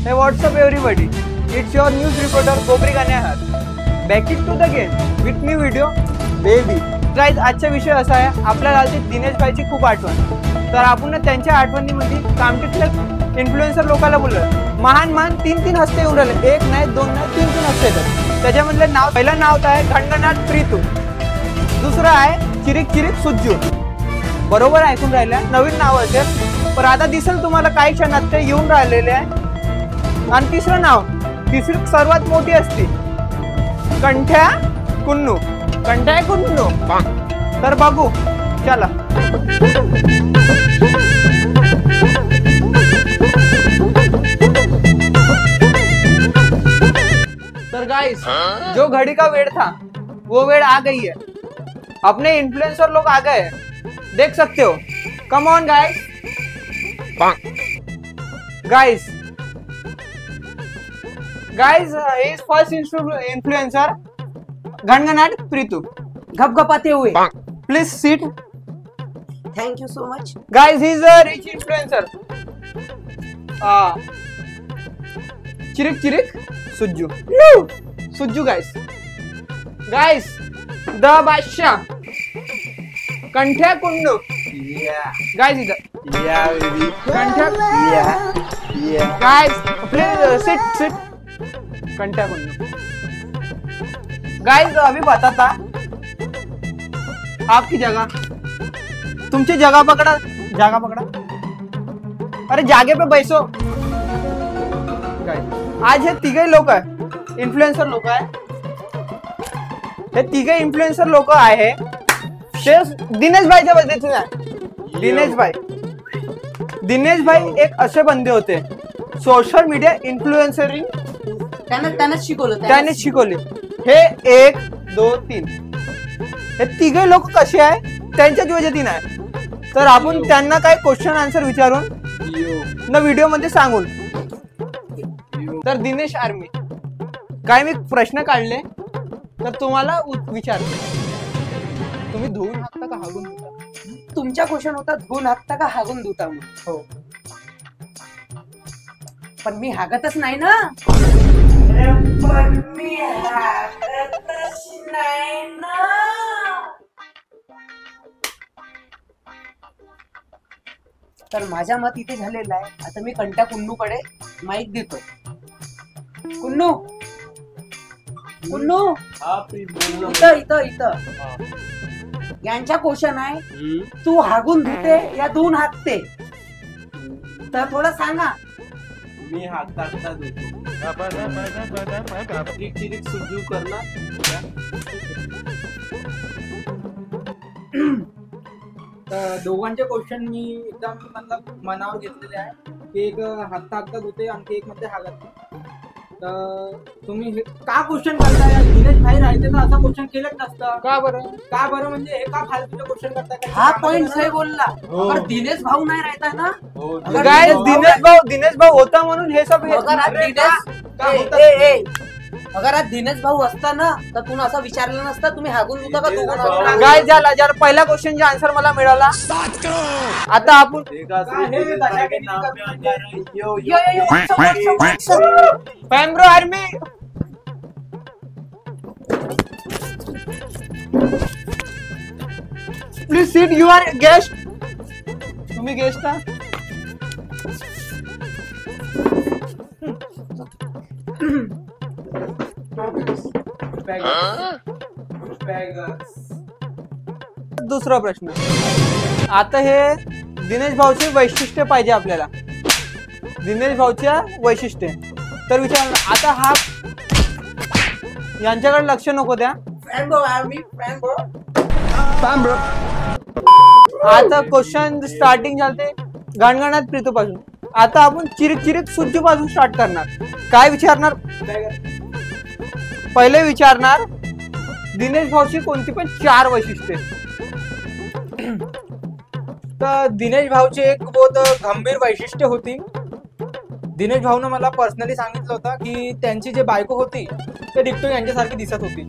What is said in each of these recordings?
Hey, what's up everybody? It's your news reporter Gobri Ganehat. Back it to the game with new video baby. Guys, आजचा विषय असा आहे, आपल्याला आलती दिनेश भाईची खूप आठवण. तर आपण त्यांच्या आठवणीमध्ये कामठीतल्या इन्फ्लुएन्सर लोकांना बोललो. महान तीन हस्ते येऊन राहिले. एक नाही, दोन नाही, तीन हस्ते येतात. त्याच्यामधलं नाव पहिलं नाव आहे घणघणाट प्रीतू. दुसरं आहे चिरिक सुज्जू. बरोबर ऐकून राहिल्या. नवीन नाव असेल पण आता दिसेल तुम्हाला काही क्षणात ते येऊन राहिलेले आहे. आणि तिसरं नाव, तिसरी सर्वात मोठी असते कंठ्या कुन्नू. तर बघू चला. तर गाइस, जो घड़ी का वेट था वो वेट आ गई है. अपने इन्फ्लुएंसर लोग आ गए, देख सकते हो. Come on guys. Guys, his first influencer घणघणाट प्रीतू. घपघपाते हुए. Please sit. Thank you so much. Guys, he is a rich influencer. चिरिक सुज्जू. सुज्जू guys, the बादशाह कंठ्या कुंडू. Guys, इधर. कंठ्या. Guys, please sit. कंठ्या कुंडू. गाइस, अभी बताता आपकी जगह. तुमची जगह पकड़ा. अरे जागे पे बैसो. आज हे तिघे लोक आहे इन्फ्लुएन्सर लोक आहे. हे तिघे इन्फ्लुएन्सर लोक आहे ते दिनेश भाईच्या बद्दल आहे. दिनेश भाई एक असे बंदे होते सोशल मीडिया इन्फ्लुएन्सरिंग. त्यानेच शिकवले. हे 1 2 3 हे तिघे लोक कसे आहे त्यांच्याच वजतीन आहे. तर आपण त्यांना काय क्वेश्चन आन्सर विचारून न व्हिडिओ मध्ये सांगून. तर दिनेश आर्मी काय मी प्रश्न काढले तर तुम्हाला विचारते. तुम्ही धुवून हाकता का हागून धुता? तुमचा क्वेश्चन होता धुवून हाकता का हागून धुता. हो, पण मी हागतच नाही ना. तर माझ्या मत इथे झालेलं आहे. आता मी कंठ्या कुन्नू कडे माईक देतो. कुन्नू इथं यांच्या क्वेश्चन आहे, तू हागून धुते या धुवून हाकते? तर थोडं सांगा. मी हाकता धुतो. चिरिक सुज्जू करणार. तर दोघांचे क्वेश्चन मी एकदम मनावर घेतलेले आहे. की एक हाकता धुते आणि एक मध्ये हागत. तर तुम्ही का क्वेश्चन करताय? दिनेश भाई राहते तर असा क्वेश्चन केलंच नसतं. का बरं म्हणजे हे का फालतूचे क्वेश्चन करताय? हा पॉइंट सही बोलला. अगर दिनेश भाऊ नाही राहता ना. गाइस, दिनेश भाऊ होता म्हणून हे सब. अगर आज दिनेश भाऊ असता ना तर तुम्ही असं विचारलं नसतं तुम्ही हागून धुता का धुवून. गाइस, झाला पहिला क्वेश्चनचा आन्सर मला मिळाला. आता आपण Fambro Army. Please sit. You are guest. तुम्ही गेस्ट ना. दुसरा प्रश्न. आता हे दिनेश भाऊची वैशिष्ट्य पाहिजे आपल्याला. दिनेश भाऊच्या वैशिष्ट्य तर विचार. आता हा यांच्याकडे लक्ष नको द्या. आता क्वेश्चन स्टार्टिंग झालते घणघणाट प्रीतू पासून. आता आपण चिरिक सुज्जू पासून स्टार्ट करणार. काय विचारणार? पहिले विचारणार दिनेश भाऊची कोणती पण 4 वैशिष्ट्ये. तर दिनेश भाऊची एक बहुत गंभीर वैशिष्ट्य होती. दिनेश भाऊनं मला पर्सनली सांगितलं होतं की त्यांची जे बायको होती ते डिक्टो यांच्यासारखी दिसत होती.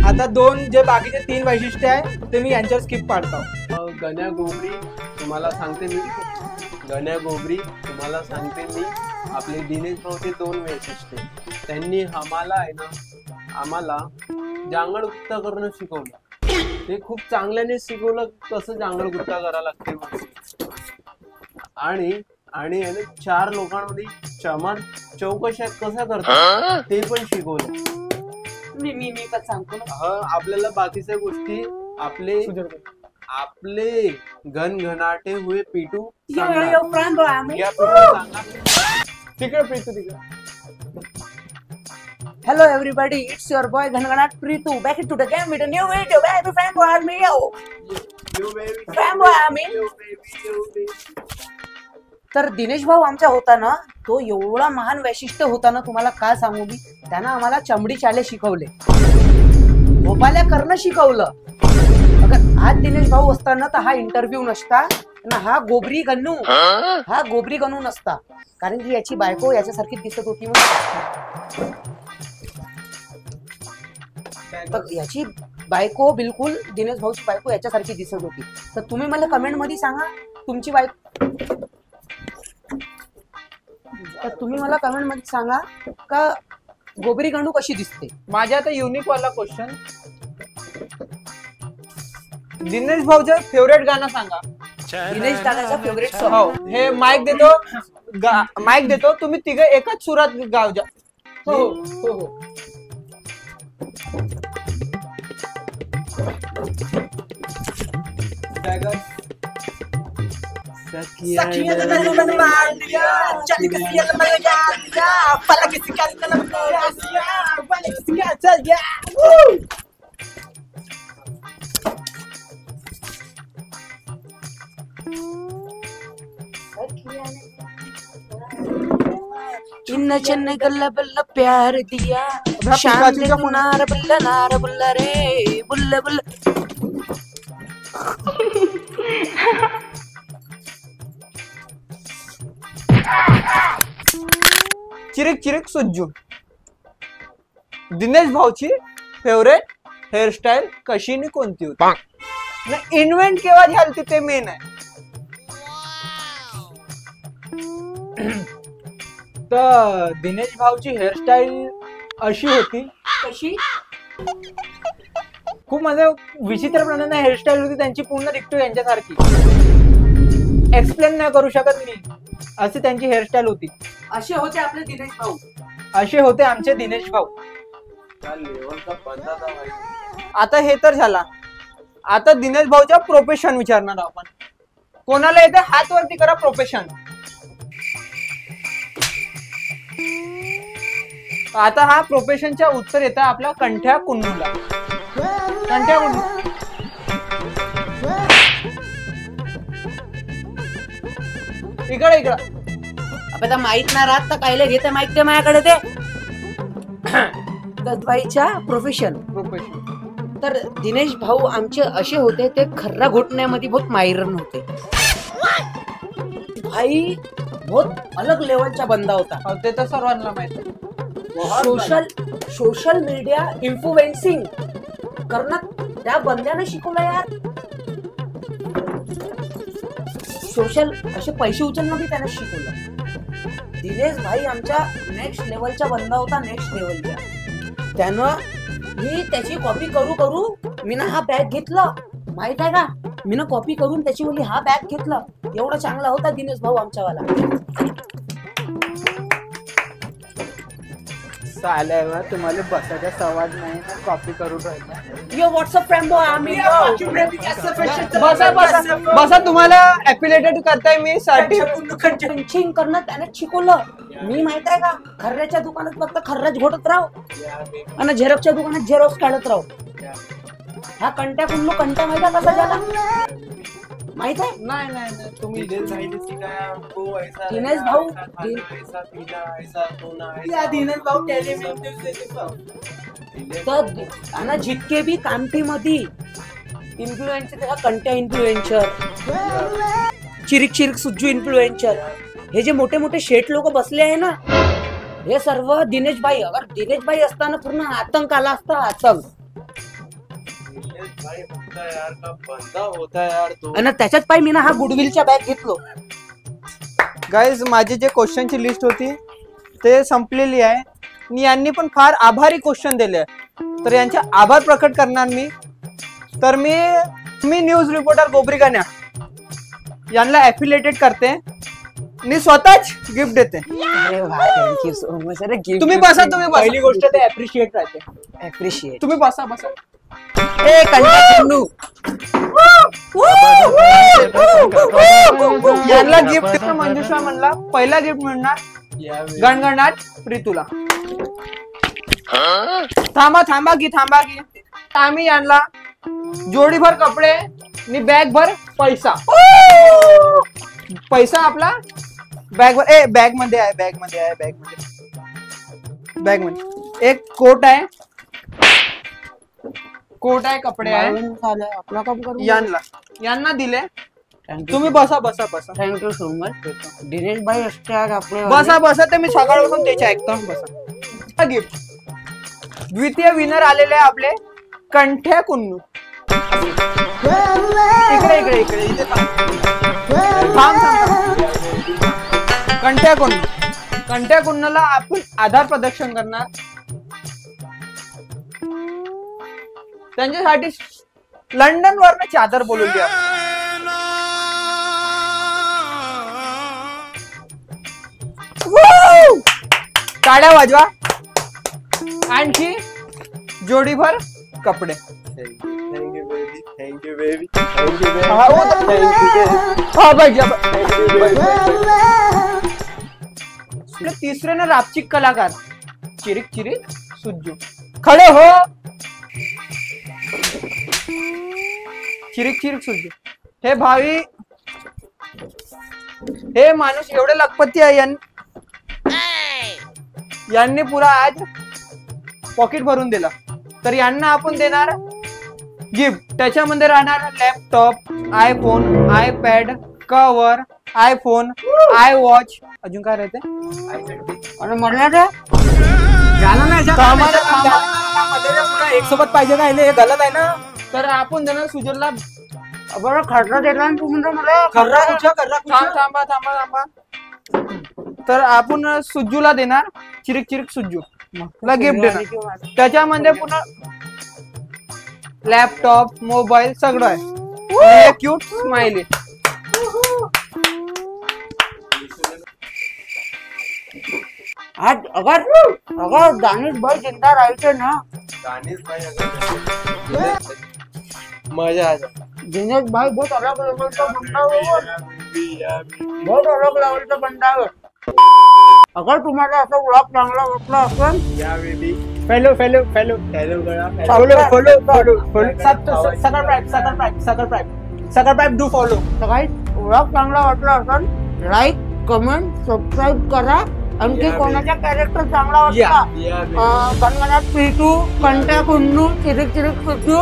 आता जे बाकीचे 3 वैशिष्ट्य आहे ते मी यांच्यावर स्किप पाडतो. गण्या गोबरी तुम्हाला सांगते मी गण्या गोबरी तुम्हाला सांगते मी, आपले दिनेश भाऊचे 2 वैशिष्ट्य. त्यांनी आम्हाला जांगड गुप्ता करणं शिकवलं. ते खूप चांगल्याने शिकवलं कसं जांगड गुप्ता करायला लागते म्हणून. आणि याने 4 लोकांमध्ये चौकशा कसा करतात ते पण शिकवलं. मी पण सांगतो ना. आपल्याला बाकीच्या गोष्टी आपले घनघनाटे हुए पिटू या सांगा. तिकडे प्रीतू तिकडे. Hello everybody, it's your boy Ghanganat Preetu back into the game with a new video. Baby fanboy army yo. Fanboy army. तर दिनेश भाऊ आमचा होता ना, तो एवढा महान वैशिष्ट्य होता ना, तुम्हाला काय सांगू मी. त्यानं आम्हाला चमडी चाले शिकवले, भोपाल्या करणं शिकवलं. अगर आज दिनेश भाऊ असताना तर हा इंटरव्ह्यू नसता ना, हा गोबरी गणू नसता. कारण की याची बायको याच्यासारखी दिसत होती म्हणून. तर याची बायको बिलकुल, दिनेश भाऊची बायको याच्यासारखी दिसत होती. तर तुम्ही मला कमेंट मध्ये सांगा तुमची बायको, तर तुम्ही मला कमेंट मध्ये सांगा का गोबरी गणू कशी दिसते. माझ्या आता युनिक वाला क्वेश्चन, दिनेश भाऊचं फेवरेट गाणं सांगा. दिनेश दादाचा फेवरेट हो, सॉन्ग. हे माईक देतो तुम्ही तिघं एकाच सुरात गाव जा. हो हो हो. चिन्न चिन्न गल्ला बल्ला प्यार दिया, शाम दिल मुनार बुल्ला नार बुल्ला रे बुल्ला बुल्ला. चिरिक चिरिक सुज्जू. दिनेश भाऊची फेवरेट हेअरस्टाईल कशी आणि कोणती होती, इन्व्हेंट केव्हा झाली ते मेन आहे. तर दिनेश भाऊची हेअरस्टाईल अशी होती, कशी खूप म्हणजे विचित्रपणाने हेअरस्टाईल होती त्यांची, पूर्ण डिक्टो यांच्यासारखी. एक्सप्लेन नाही करू शकत मी, अशी त्यांची हेअरस्टाईल होती. असे होते आपले दिनेश भाऊ. असे होते आमचे दिनेश भाऊ. त्या लेवलचा बंदा था भाई. आता हे तर झाला, आता दिनेश भाऊच्या प्रोफेशन विचारणार आपण. कोणाला येते हात वरती करा प्रोफेशन. आता हा प्रोफेशनच्या उत्तर येतं आपल्या कंठ्या कुंडूला. कंठ्या कुंडू इकडे आता माहित नाही राहत तर कायले घेते माहित ते माझ्याकडे ते गजबाईच्या प्रोफेशन. तर दिनेश भाऊ आमचे असे होते, ते खर्रा घोटण्यामध्ये बहुत माहिरन होते. भाई बहुत अलग लेवलचा बंदा होता. ते तर सर्वांना माहिती. सोशल मीडिया इन्फ्लुएन्सिंग करणं त्या बंद्याने शिकवलं यार. सोशल असे पैसे उचलणं बी त्याने शिकवलं. दिनेश भाई आमच्या नेक्स्ट लेवलचा बंदा होता, नेक्स्ट लेवलच्या. त्यानं मी त्याची कॉपी करू मी ना हा बॅग घेतला, माहित आहे का, मी ना कॉपी करून त्याची मुली हा बॅग घेतला. एवढा चांगला होता दिनेश भाऊ आमच्यावाला. चालेल, तुम्हाला बसायचा सवाल नाही ना, कॉपी करून राहिला. यो व्हॉट्सअप फ्रेंड आम्ही बसा तुम्हाला ऍफिलिएटेड करताय मी साठी. पंचिंग करणं त्याने शिकवलं. मी माहित आहे का, खर्ऱ्याच्या दुकानात फक्त खर्राच घोटत राव आणि झेरॉक्सच्या दुकानात झेरॉक्स काढत राव. हा कंट्या कुंडू कंट्या माहित आहे कसा झाला, माहित आहे. नाही तुम्ही दिनेश भाई ने सिखाया हमको ऐसा दिनेश भाऊ ऐसा खाना, ऐसा पीना, ऐसा सोना, या दिनेश भाऊ तर आणि जितके बी कामठीमध्ये इन्फ्लुएन्सर, कंट्या इन्फ्लुएन्सर, चिरिक चिरिक सुज्जू इन्फ्लुएन्सर, हे जे मोठे मोठे शेठ लोक बसले आहे ना, हे सर्व दिनेश भाई. अगर दिनेश भाई असताना पूर्ण आतंक आला असता, आतंक. भाई होता यार का बंदा होता यार तो. आणि त्याच्यात पाय मी ना हा गुडविलच्या बॅग घेतलो. गाईज माझी जे क्वेश्चनची लिस्ट होती ते संपलेली आहे आणि यांनी पण फार आभारी क्वेश्चन दिले तर यांचे आभार प्रकट करणार मी. तर मी न्यूज रिपोर्टर गोबरीगाण्या यांना ॲफिलिएटेड करते आणि स्वतःच गिफ्ट देते. अरे वा, थँक्यू सो मच. अरे गिफ्ट तुम्ही बसा, तुम्ही बसा. पहिली गोष्ट ते अप्रिशिएट राहते. अप्रिशिएट. तुम्ही बसा बसा. ए कंटिन्यू. यांना गिफ्ट मंजुषा म्हणला पहिला गिफ्ट मिळणार गणगणाट प्रीतूला. थांबा थांबा की आम्ही यांना जोडीभर कपडे आणि बॅग भर पैसा. पैसा आपला बॅग भर. बॅग मध्ये एक कोट आहे कपडे आहे आपला काम करू. यांना दिले. तुम्ही बसा. Thank you so much. दिनेश भाई असते आज आपले. बसा ते मी सकाळपासून त्याचे ऐकतो. बसा. गिफ्ट द्वितीय विनर आलेले आहे आपले कंठ्या कुन्नू. इकडे इथे थांब. कंठ्या कुन्नूला आपण आधार प्रदर्शन करणार. त्यांच्यासाठी लंडन वरनं चादर बोलवली आपण. टाळ्या वाजवा. आणखी जोडीभर कपडे. Thank you baby. तिसरे ना रापचिक कलाकार चिरिक सुज्जू. खडे हो. चिरिक सुज्जू. हे भावी हे माणूस एवढे लखपती आहे यांनी पुरा आज पॉकेट भरून दिला. तर यांना आपण देणार गिफ्ट. त्याच्यामध्ये राहणार laptop, iPhone, iPad, cover, iPhone, I watch. अजून काय राहते? आणि म्हटलं एक सोबत पाहिजे का हे गलत आहे ना. तर आपण देणार सुजलला. बरं खर्च देणार तू म्हणजे मला. थांबा. तर आपण सुज्जूला देणार चिरिक सुज्जू ला गिफ्ट देणार. त्याच्यामध्ये पुन्हा लॅपटॉप, मोबाईल सगळं आहे. Cute smiley. आज अगर दानिश भाई जिंदा राहायचे ना. मजा आ जाए. दिनेश भाई बहुत अलग लेवल का बंदा है. बहुत अलग लेवल का बंदा है. अगर तुम्हाला असं ओळख चांगला वाटला असेल या baby. Follow subscribe do follow. सगळ्यात ओळख चांगला वाटला असेल लाईक, कमेंट, सबस्क्राईब करा. आणखी कोणाचा कॅरेक्टर चांगला वाटला गणगणात प्रीतू, कंठ्या कुन्नू, चिरिक सुज्जू,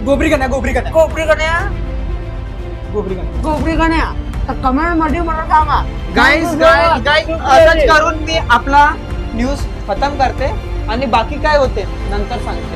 गोबरी गण्या तर कमेंट मध्ये मला सांगा. गाईज असंच करून मी आपला न्यूज खतम करते आणि बाकी काय होते नंतर सांगते.